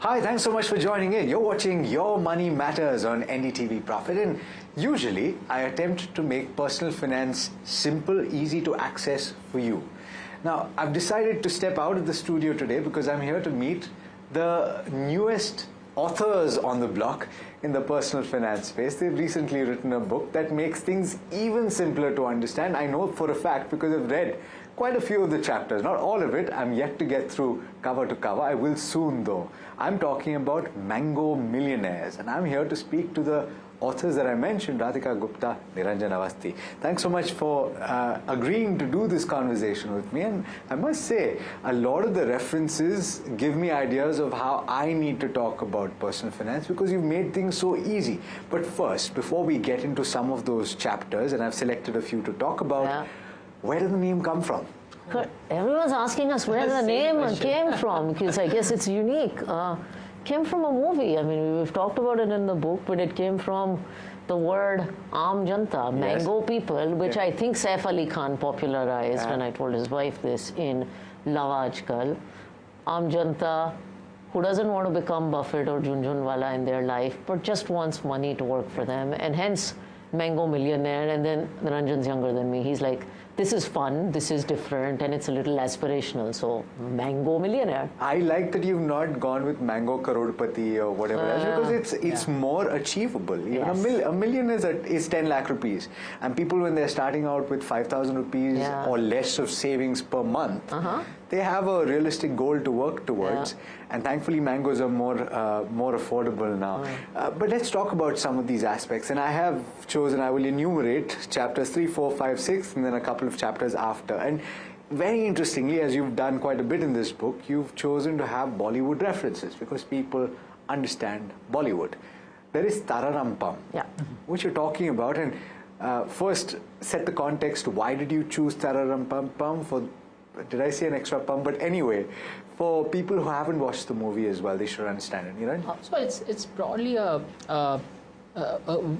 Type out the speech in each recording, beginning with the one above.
Hi, thanks so much for joining in. You're watching Your Money Matters on NDTV Profit, and usually I attempt to make personal finance simple, easy to access for you. Now, I've decided to step out of the studio today because I'm here to meet the newest authors on the block in the personal finance space. They've recently written a book that makes things even simpler to understand. I know for a fact because I've read quite a few of the chapters, not all of it. I'm yet to get through cover to cover. I will soon though. I'm talking about Mango Millionaires, and I'm here to speak to the authors that I mentioned, Radhika Gupta Niranjan Avasthi. Thanks so much for agreeing to do this conversation with me. And I must say, a lot of the references give me ideas of how I need to talk about personal finance because you've made things so easy. But first, before we get into some of those chapters, and I've selected a few to talk about, where did the name come from? Everyone's asking us where the name came from because I guess it's unique. Came from a movie. I mean, we've talked about it in the book, but it came from the word Aam Janta, mango people, which I think Saif Ali Khan popularized, and I told his wife this in Love Aajkal. Aam Janta, who doesn't want to become Buffett or Junjunwala in their life, but just wants money to work for them, and hence Mango Millionaire. And then Niranjan's younger than me. He's like, this is fun, this is different, and it's a little aspirational, so Mango Millionaire. I like that you've not gone with Mango Karodpati or whatever else, because it's more achievable. Even a million is 10 lakh rupees, and people when they're starting out with 5,000 rupees or less of savings per month, they have a realistic goal to work towards, and thankfully mangoes are more affordable now. But let's talk about some of these aspects, and I have chosen, I will enumerate chapters 3, 4, 5, 6, and then a couple of chapters after. And very interestingly, as you've done quite a bit in this book, you've chosen to have Bollywood references because people understand Bollywood. There is Tararampam, which you're talking about, and first set the context. Why did you choose Tararampam? For did I say an extra pump? But anyway, for people who haven't watched the movie as well, they should understand it. You know? So it's broadly a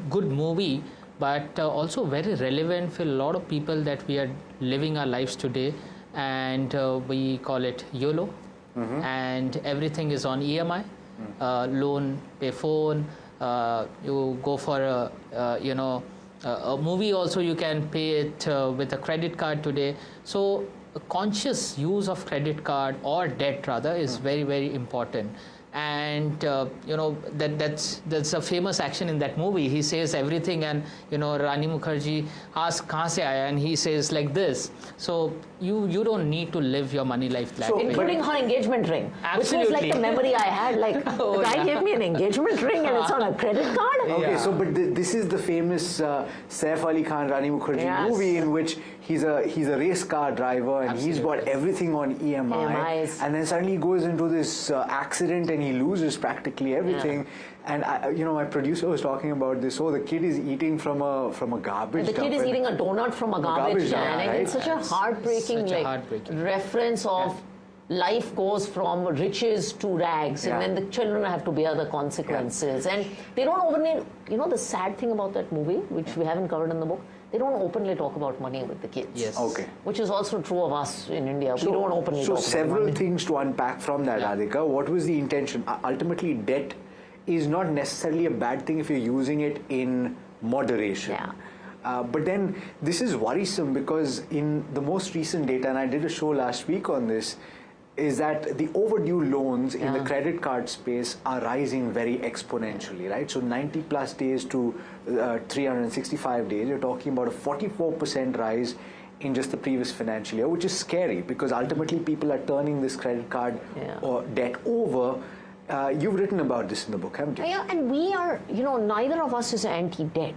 good movie, but also very relevant for a lot of people that we are living our lives today, and we call it YOLO, and everything is on EMI, loan, pay phone. You go for a movie also. You can pay it with a credit card today. So a conscious use of credit card or debt rather is very, very important. And that's a famous action in that movie. He says everything, and Rani Mukherjee asks kahan se aaya, and he says like this. So you don't need to live your money life that way. Including her engagement ring, Absolutely. which was like the memory I had. Like the guy gave me an engagement ring, and it's on a credit card. Okay, so but this is the famous Saif Ali Khan Rani Mukherjee movie in which he's a race car driver, and he's got everything on EMIs. And then suddenly he goes into this accident and he loses practically everything. And my producer was talking about this. Oh, the kid is eating from a garbage dump. The kid is eating a donut from a garbage can. And it's such a heartbreaking reference of life goes from riches to rags, and then the children have to bear the consequences. And they don't openly, the sad thing about that movie, which we haven't covered in the book, they don't openly talk about money with the kids. Yes. Okay. Which is also true of us in India. We don't openly talk about money. So several things to unpack from that, Radhika. What was the intention? Ultimately, debt is not necessarily a bad thing if you're using it in moderation. But then this is worrisome because in the most recent data, and I did a show last week on this, is that the overdue loans in the credit card space are rising very exponentially, right? So 90 plus days to 365 days, you're talking about a 44% rise in just the previous financial year, which is scary because ultimately people are turning this credit card or debt over. You've written about this in the book, haven't you? Yeah, and we are, neither of us is anti-debt,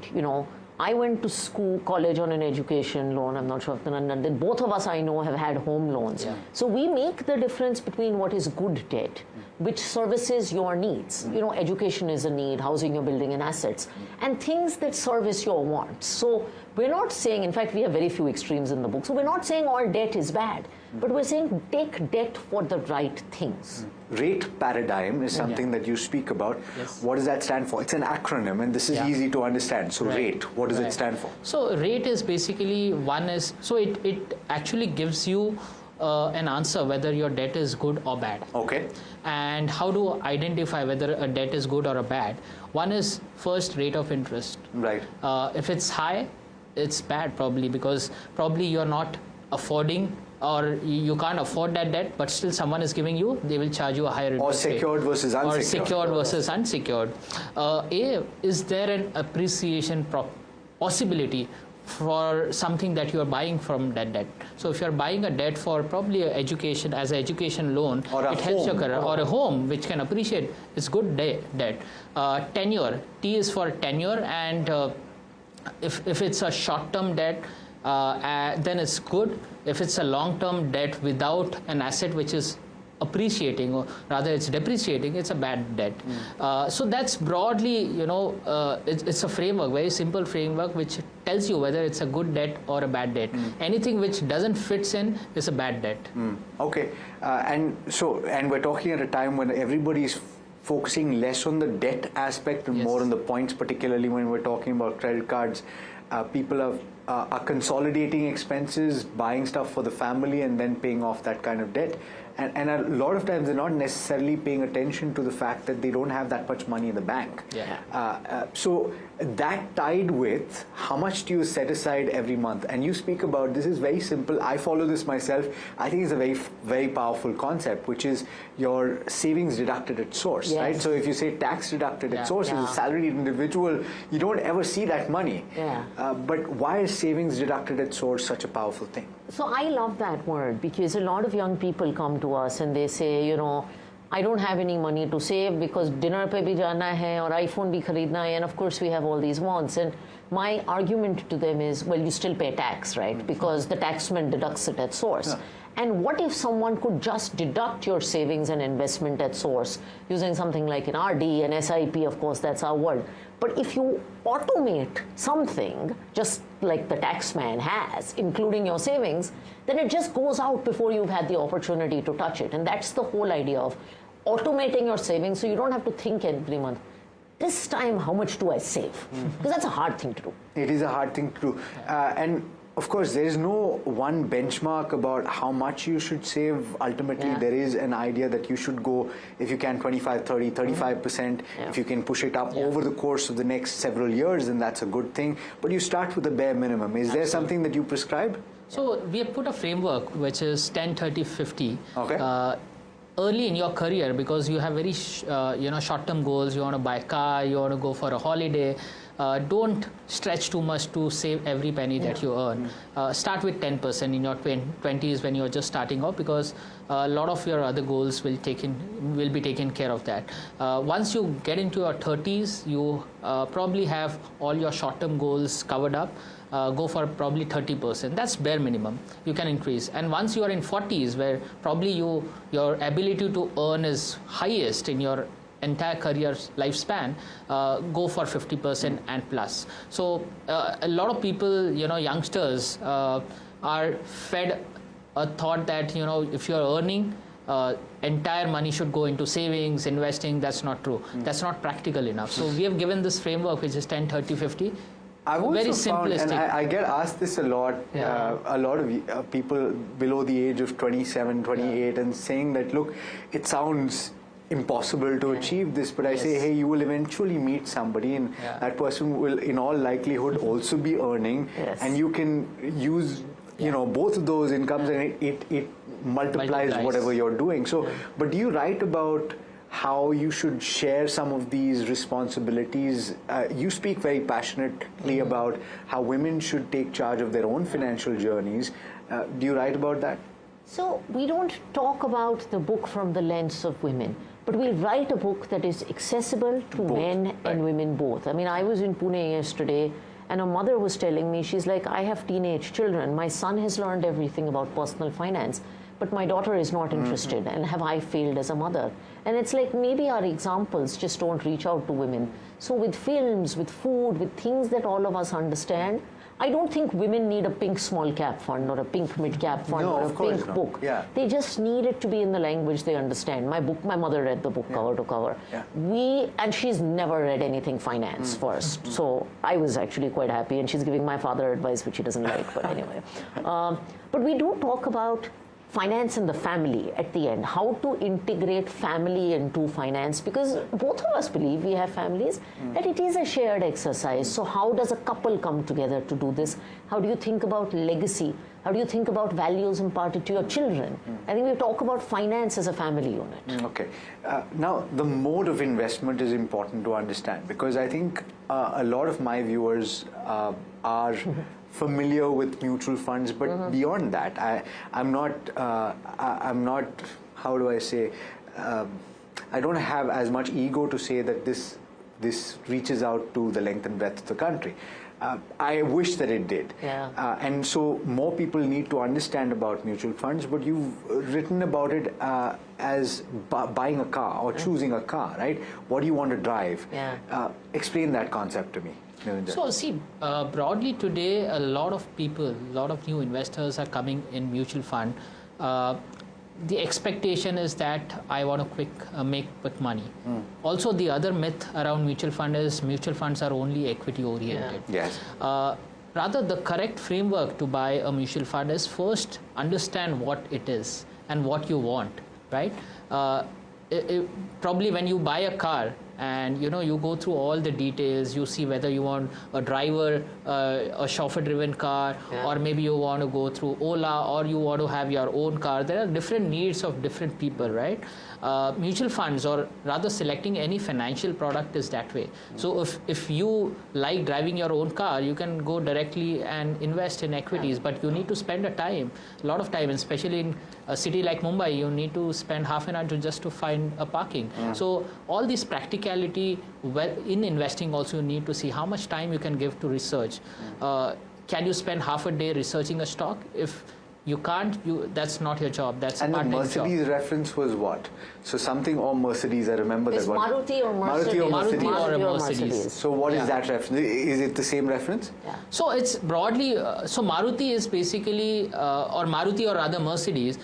I went to school, college on an education loan. I'm not sure if Niranjan did. Both of us I know have had home loans. So we make the difference between what is good debt, which services your needs. Education is a need, housing you're building and assets, and things that service your wants. So we're not saying, in fact, we have very few extremes in the book. So we're not saying all debt is bad, but we're saying take debt for the right things. Rate paradigm is something that you speak about. What does that stand for? It's an acronym, and this is easy to understand. So rate, what does it stand for? So rate is basically it actually gives you an answer whether your debt is good or bad. Okay. And how to identify whether a debt is good or a bad? One is first rate of interest. Right. If it's high, it's bad probably, because probably you're not affording, or you can't afford that debt, but still someone is giving you, they will charge you a higher interest rate. Or secured versus unsecured. Or secured versus unsecured. Is there an appreciation possibility for something that you are buying from that debt? So if you are buying a debt for probably education, as an education loan, or a it helps your home. career, or a home which can appreciate, it's good debt. Tenure, T is for tenure, and if it's a short-term debt, then it's good. If it's a long-term debt without an asset which is appreciating, or rather it's depreciating, it's a bad debt. So that's broadly, it's a framework, very simple framework, which tells you whether it's a good debt or a bad debt. Anything which doesn't fit in is a bad debt. Okay, and we're talking at a time when everybody's focusing less on the debt aspect and more on the points, particularly when we're talking about credit cards. People are consolidating expenses, buying stuff for the family, and then paying off that kind of debt. And a lot of times they're not necessarily paying attention to the fact that they don't have that much money in the bank. So that tied with how much do you set aside every month? And you speak about, this is very simple. I follow this myself. I think it's a very, very powerful concept, which is your savings deducted at source, right? So if you say tax deducted at source, as a salaried individual, you don't ever see that money. But why is savings deducted at source such a powerful thing? So I love that word, because a lot of young people come to us and they say, I don't have any money to save because dinner pe bhi jana hai or iPhone bhi kharidna hai, and of course we have all these wants. And my argument to them is, well, you still pay tax, right? Because the taxman deducts it at source. And what if someone could just deduct your savings and investment at source using something like an RD, an SIP, of course, that's our word. But if you automate something, just like the taxman has, including your savings, then it just goes out before you've had the opportunity to touch it. And that's the whole idea of automating your savings, so you don't have to think every month, this time how much do I save? Because that's a hard thing to do. It is a hard thing to do. And of course, there is no one benchmark about how much you should save. Ultimately, there is an idea that you should go, if you can, 25, 30, 35%. If you can push it up over the course of the next several years, then that's a good thing. But you start with the bare minimum. Is there something that you prescribe? So we have put a framework which is 10, 30, 50. Okay. Early in your career, because you have very short-term goals, you want to buy a car, you want to go for a holiday, don't stretch too much to save every penny that you earn. Start with 10% in your 20s when you're just starting off, because a lot of your other goals will be taken care of that. Once you get into your 30s, you probably have all your short-term goals covered up. Go for probably 30%. That's bare minimum. You can increase. And once you are in 40s, where probably your ability to earn is highest in your entire career lifespan, go for 50% and plus. So a lot of people, youngsters, are fed a thought that, if you're earning, entire money should go into savings, investing. That's not true. That's not practical enough. So we have given this framework, which is 10, 30, 50. I've also very found, simplistic. and I get asked this a lot, a lot of people below the age of 27, 28, and saying that, look, it sounds impossible to achieve this, but I say, hey, you will eventually meet somebody, and that person will in all likelihood also be earning, and you can use both of those incomes, and it multiplies whatever you're doing. So, but do you write about how you should share some of these responsibilities? You speak very passionately about how women should take charge of their own financial journeys. Do you write about that? So we don't talk about the book from the lens of women, but we'll write a book that is accessible to men and women both. I mean, I was in Pune yesterday, and a mother was telling me, she's like, I have teenage children. My son has learned everything about personal finance, but my daughter is not interested, and have I failed as a mother? And it's like, maybe our examples just don't reach out to women. So with films, with food, with things that all of us understand, I don't think women need a pink small cap fund or a pink mid cap fund or a pink book. They just need it to be in the language they understand. My mother read the book cover to cover. And she's never read anything finance first. So I was actually quite happy, and she's giving my father advice which he doesn't like, but anyway. But we do talk about finance in the family at the end, how to integrate family into finance, because both of us believe, we have families, that it is a shared exercise. So how does a couple come together to do this? How do you think about legacy? How do you think about values imparted to your children? I think we talk about finance as a family unit. Okay. Now, the mode of investment is important to understand, because I think a lot of my viewers are familiar with mutual funds, but beyond that, I'm not, how do I say, I don't have as much ego to say that this reaches out to the length and breadth of the country. I wish that it did. Yeah. And so more people need to understand about mutual funds, but you've written about it as buying a car or choosing a car, right? What do you want to drive? Yeah. Explain that concept to me. So see, broadly today, a lot of people, a lot of new investors are coming in mutual fund. The expectation is that I want to make quick money. Also, the other myth around mutual fund is mutual funds are only equity oriented. Yeah. Yes. Rather, the correct framework to buy a mutual fund is first understand what it is and what you want, right? Probably when you buy a car, and you go through all the details, you see whether you want a driver, a chauffeur driven car, or maybe you want to go through Ola, or you want to have your own car. There are different needs of different people, right? Mutual funds, or rather selecting any financial product, is that way. So if you like driving your own car, you can go directly and invest in equities, but you need to spend a lot of time, especially in a city like Mumbai, you need to spend half an hour just to find a parking. So all these practicalities, in investing also you need to see how much time you can give to research. Can you spend half a day researching a stock? If you can't, that's not your job. That's and the Mercedes job. Reference was what? So something or Mercedes, I remember It's that one. Maruti or Mercedes. Maruti or a Mercedes. So what is that reference? Is it the same reference? Yeah. So it's broadly, so Maruti is basically, or Maruti or rather Mercedes,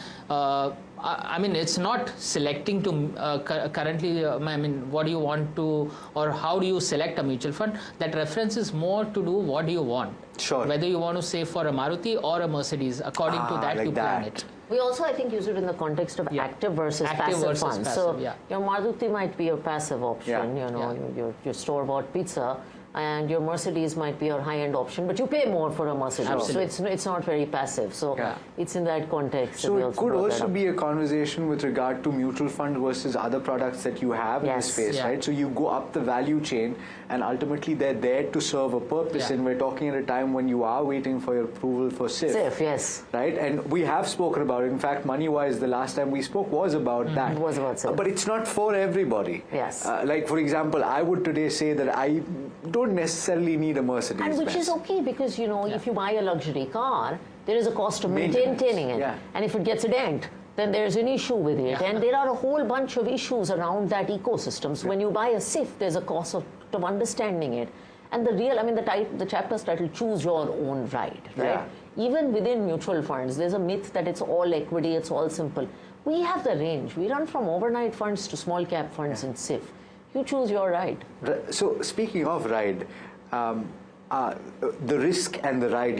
I mean, it's not selecting to currently, I mean, what do you want to, or how do you select a mutual fund? That reference is more to do what do you want. Sure. Whether you want to save for a Maruti or a Mercedes, according to that like you plan that. it. We also, I think, use it in the context of active versus passive funds. So your Maruti might be your passive option, your store-bought pizza, and your Mercedes might be your high-end option, but you pay more for a Mercedes. Absolutely. So it's not very passive. So it's in that context. So it could also be a conversation with regard to mutual funds versus other products that you have in the space, right? So you go up the value chain, and ultimately they're there to serve a purpose. And we're talking at a time when you are waiting for your approval for SIF. SIF, yes. Right? And we have spoken about it. In fact, Money-wise, the last time we spoke was about that. It was about SIF. But it's not for everybody. Yes. Like, for example, I would today say that I don't necessarily need a Mercedes. And which is okay, because, if you buy a luxury car, there is a cost of maintaining it. Yeah. And if it gets a dent, then there's an issue with it. And there are a whole bunch of issues around that ecosystem. So when you buy a SIF, there's a cost of understanding it. And the chapter's title, Choose Your Own Ride, right? Even within mutual funds, there's a myth that it's all equity, it's all simple. We have the range. We run from overnight funds to small cap funds in SIF. You choose your ride. So speaking of ride, the risk and the ride.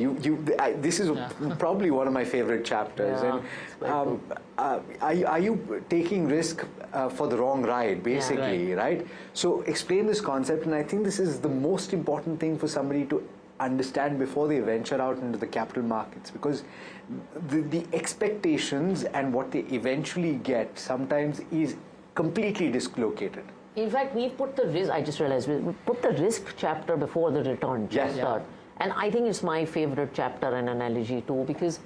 This is probably one of my favorite chapters. And are you taking risk for the wrong ride, basically, right? So explain this concept, and I think this is the most important thing for somebody to understand before they venture out into the capital markets, because the expectations and what they eventually get sometimes is completely dislocated. In fact, we put the risk, I just realized, we put the risk chapter before the return chapter. Yeah. And I think it's my favorite chapter and analogy too, because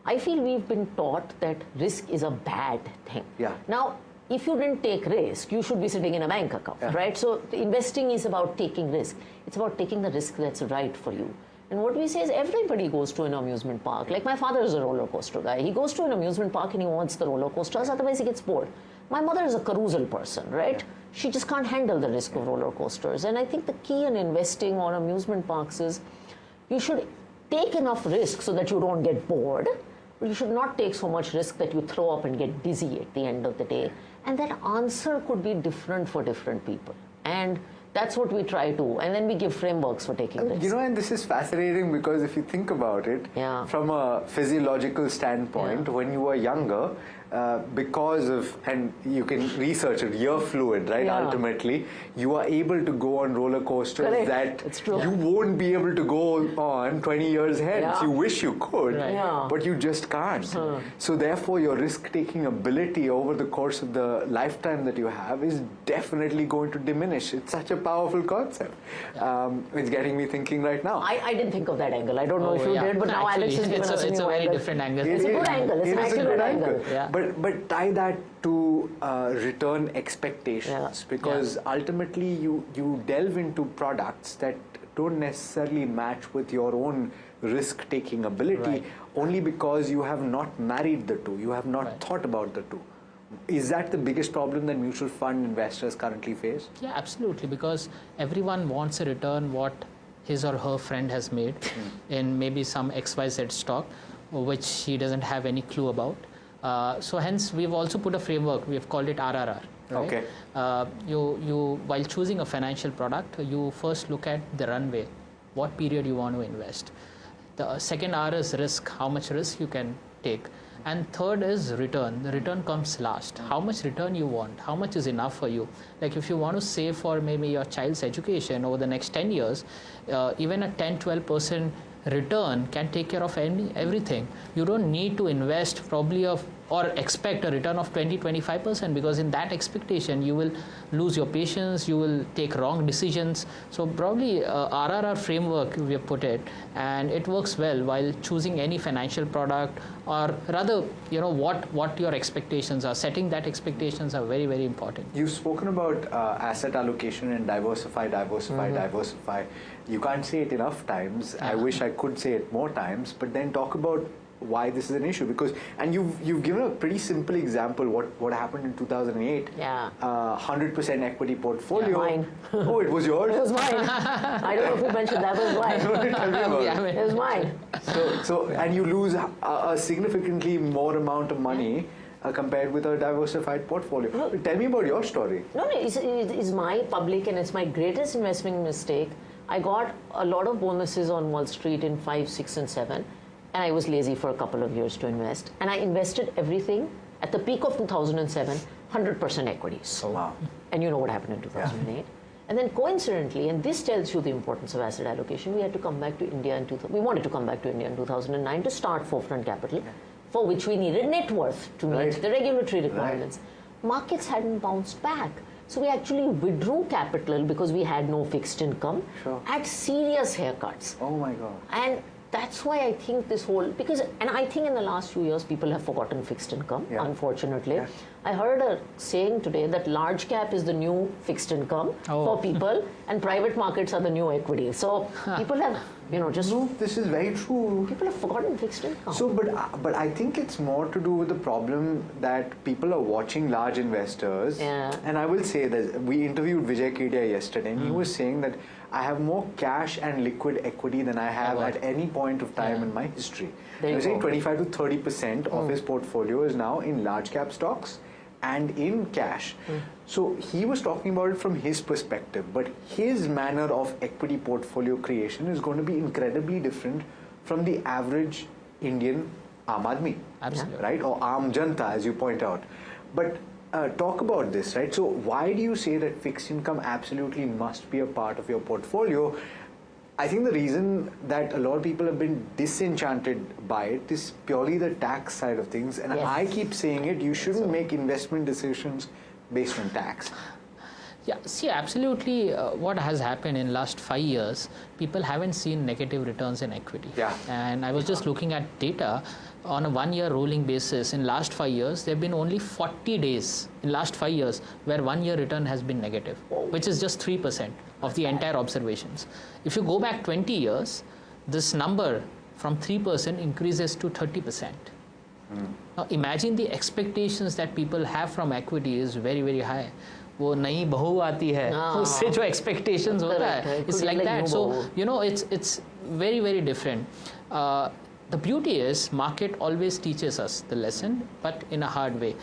I feel we've been taught that risk is a bad thing. Yeah. Now, if you didn't take risk, you should be sitting in a bank account, right? So investing is about taking risk. It's about taking the risk that's right for you. And what we say is everybody goes to an amusement park. Like my father is a roller coaster guy. He goes to an amusement park and he wants the roller coasters, otherwise he gets bored. My mother is a carousel person, right? She just can't handle the risk of roller coasters. And I think the key in investing on amusement parks is you should take enough risk so that you don't get bored, but you should not take so much risk that you throw up and get dizzy at the end of the day. And that answer could be different for different people. And That's what we try to, and then we give frameworks for taking risks. You know, and this is fascinating because if you think about it, from a physiological standpoint, when you are younger, because of, and you can research it, your fluid, right? Ultimately, you are able to go on roller coasters that you won't be able to go on 20 years hence. You wish you could, but you just can't. So therefore, your risk-taking ability over the course of the lifetime that you have is definitely going to diminish. It's such a powerful concept. It's getting me thinking right now. I didn't think of that angle. I don't know if you did, but now Alex has given us a new angle. It's a very different angle. It's a good angle. It's actually a good angle. But tie that to return expectations, because ultimately you delve into products that don't necessarily match with your own risk-taking ability, only because you have not married the two, you have not thought about the two. Is that the biggest problem that mutual fund investors currently face? Yeah, absolutely, because everyone wants a return what his or her friend has made in maybe some XYZ stock, which he doesn't have any clue about. So hence we've also put a framework, we've called it RRR. Right? Okay. You while choosing a financial product, you first look at the runway, what period you want to invest. The second R is risk, how much risk you can take. And third is return. The return comes last. How much return you want? How much is enough for you? Like if you want to save for maybe your child's education over the next 10 years, even a 10-12% return can take care of everything. You don't need to invest probably or expect a return of 20-25%, because in that expectation you will lose your patience, you will take wrong decisions. So probably RRR framework we have put it, and it works well while choosing any financial product, or rather what your expectations are. Setting that expectations are very, very important. You've spoken about asset allocation and diversify. You can't say it enough times. I wish I could say it more times, but then talk about why this is an issue, because, and you've given a pretty simple example what happened in 2008. 100% equity portfolio. Mine. Oh, it was yours? It was mine. I don't know who mentioned that, but it was mine. It was mine. So and you lose a significantly more amount of money compared with a diversified portfolio. Tell me about your story. No, it's my public, and it's my greatest investment mistake. I got a lot of bonuses on Wall Street in 5, 6, and 7. And I was lazy for a couple of years to invest. And I invested everything at the peak of 2007, 100% equities. Oh, wow. And you know what happened in 2008. And then coincidentally, and this tells you the importance of asset allocation, we had to come back to India we wanted to come back to India in 2009 to start Forefront Capital, for which we needed net worth to meet the regulatory requirements. Markets hadn't bounced back. So we actually withdrew capital because we had no fixed income at serious haircuts. Oh my God. And that's why I think this whole, and I think in the last few years people have forgotten fixed income, unfortunately. I heard a saying today that large cap is the new fixed income for people, and private markets are the new equity. So people have, just... No, this is very true. People have forgotten fixed income. So, but I think it's more to do with the problem that people are watching large investors. And I will say that we interviewed Vijay Kedia yesterday, and he was saying that I have more cash and liquid equity than I have at any point of time in my history. He was saying 25 to 30% of his portfolio is now in large cap stocks and in cash. So he was talking about it from his perspective, but his manner of equity portfolio creation is going to be incredibly different from the average Indian Aam Aadmi, right? Or Aam Janta, as you point out. But talk about this, right? So why do you say that fixed income absolutely must be a part of your portfolio? I think the reason that a lot of people have been disenchanted by it is purely the tax side of things. And I keep saying it, you shouldn't make investment decisions based on tax. Yeah, see, absolutely what has happened in last 5 years, people haven't seen negative returns in equity. And I was just looking at data on a 1 year rolling basis. In last 5 years, there have been only 40 days in last 5 years where 1 year return has been negative, which is just 3% of the entire observations. If you go back 20 years, this number from 3% increases to 30%. Now imagine the expectations that people have from equity is very, very high. वो नई बहू आती है उससे जो expectations होता है, it's like that. So it's very, very different. The beauty is market always teaches us the lesson, but in a hard way.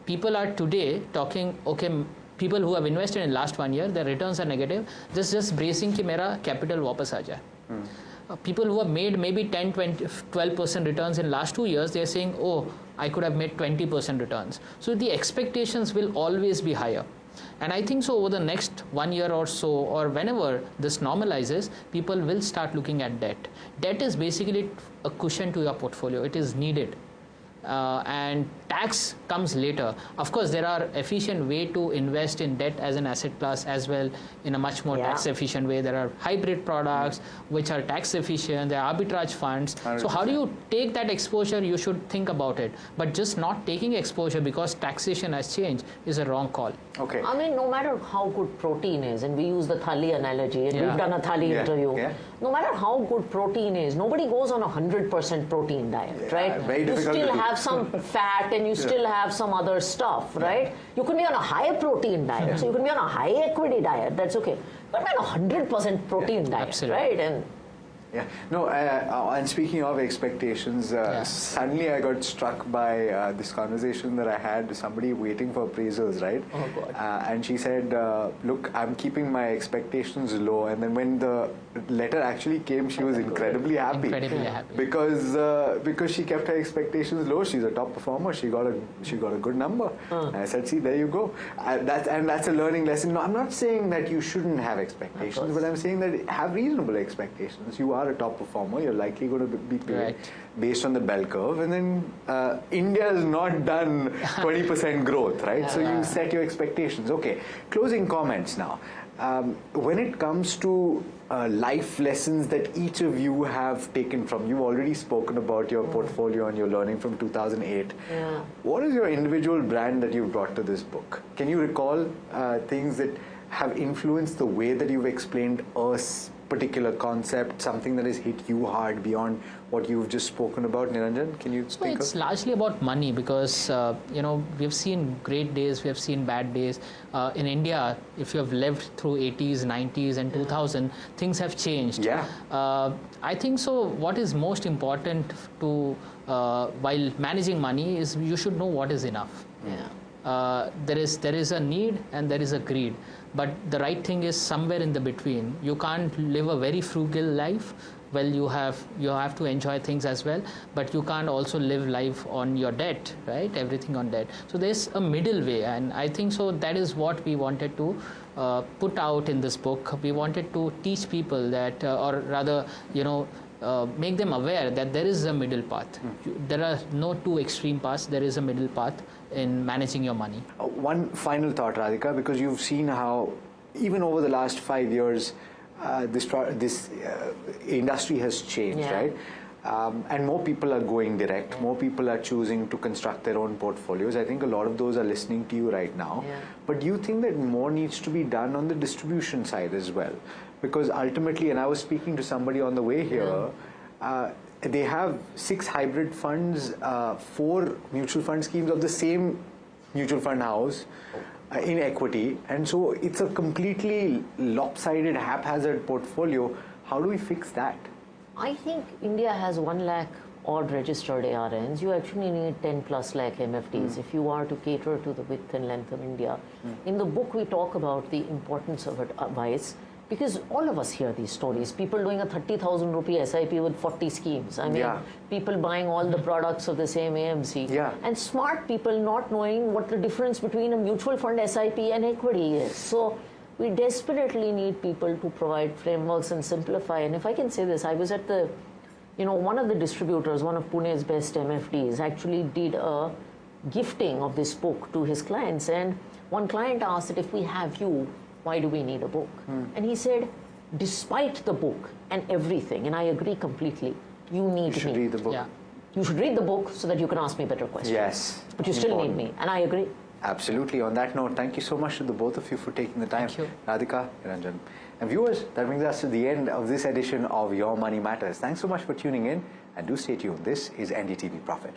People are today talking, okay, people who have invested in last 1 year, their returns are negative. Just bracing कि मेरा capital वापस आ जाए. People who have made maybe 10, 20, 12% returns in last 2 years, they are saying, oh, I could have made 20% returns. So the expectations will always be higher. And I think so over the next 1 year or so, or whenever this normalizes, people will start looking at debt. Debt is basically a cushion to your portfolio. It is needed. And tax comes later. Of course, there are efficient way to invest in debt as an asset class as well, in a much more tax efficient way. There are hybrid products which are tax efficient. There are arbitrage funds. 100%. So how do you take that exposure? You should think about it. But just not taking exposure because taxation has changed is a wrong call. Okay. I mean, no matter how good protein is, and we use the thali analogy, and we've done a thali interview. Yeah. No matter how good protein is, nobody goes on a 100% protein diet, right? Very you difficult still to have some fat and you still have some other stuff, right? You can be on a high protein diet, so you can be on a high equity diet, that's okay. But on a 100% protein diet, absolutely. Right? And no, and speaking of expectations, suddenly I got struck by this conversation that I had with somebody waiting for appraisals, right? Oh, God. And she said, look, I'm keeping my expectations low. And then when the letter actually came, she was incredibly happy. Incredibly happy. Because she kept her expectations low. She's a top performer. She got a good number. And I said, see, there you go. That's a learning lesson. No, I'm not saying that you shouldn't have expectations, but I'm saying that have reasonable expectations. You are a top performer, you're likely going to be paid based on the bell curve, and then India has not done 20% growth, right? So you set your expectations. Okay, closing comments now. When it comes to life lessons that each of you have taken from, you've already spoken about your portfolio and your learning from 2008. What is your individual brand that you've brought to this book? Can you recall things that have influenced the way that you've explained us particular concept, something that has hit you hard beyond what you've just spoken about, Niranjan? Can you speak? It's largely about money because, we've seen great days, we have seen bad days. In India, if you have lived through 80s, 90s and 2000, things have changed. I think so what is most important to, while managing money is you should know what is enough. There is a need and there is a greed, but the right thing is somewhere in the between. You can't live a very frugal life. Well, you have to enjoy things as well, but you can't also live life on your debt, right? Everything on debt. So there's a middle way, and I think so that is what we wanted to put out in this book. We wanted to teach people that, or rather, make them aware that there is a middle path. There are no two extreme paths. There is a middle path in managing your money. One final thought, Radhika, because you've seen how even over the last 5 years, this industry has changed, right? And more people are going direct. More people are choosing to construct their own portfolios. I think a lot of those are listening to you right now. But do you think that more needs to be done on the distribution side as well? Because ultimately, and I was speaking to somebody on the way here, they have 6 hybrid funds, 4 mutual fund schemes of the same mutual fund house in equity. And so it's a completely lopsided, haphazard portfolio. How do we fix that? I think India has 1 lakh odd registered ARNs. You actually need 10 plus lakh MFDs if you are to cater to the width and length of India. In the book, we talk about the importance of advice. Because all of us hear these stories. People doing a 30,000 rupee SIP with 40 schemes. I mean, people buying all the products of the same AMC. And smart people not knowing what the difference between a mutual fund SIP and equity is. So we desperately need people to provide frameworks and simplify. And if I can say this, I was at the, one of the distributors, one of Pune's best MFDs, actually did a gifting of this book to his clients. And one client asked that if we have you, why do we need a book? And he said, despite the book and everything, and I agree completely, you need me. You should read the book. You should read the book so that you can ask me better questions. Yes. But you still need me, and I agree. Absolutely. On that note, thank you so much to the both of you for taking the time. Thank you. Radhika, Niranjan. And viewers, that brings us to the end of this edition of Your Money Matters. Thanks so much for tuning in, and do stay tuned. This is NDTV Profit.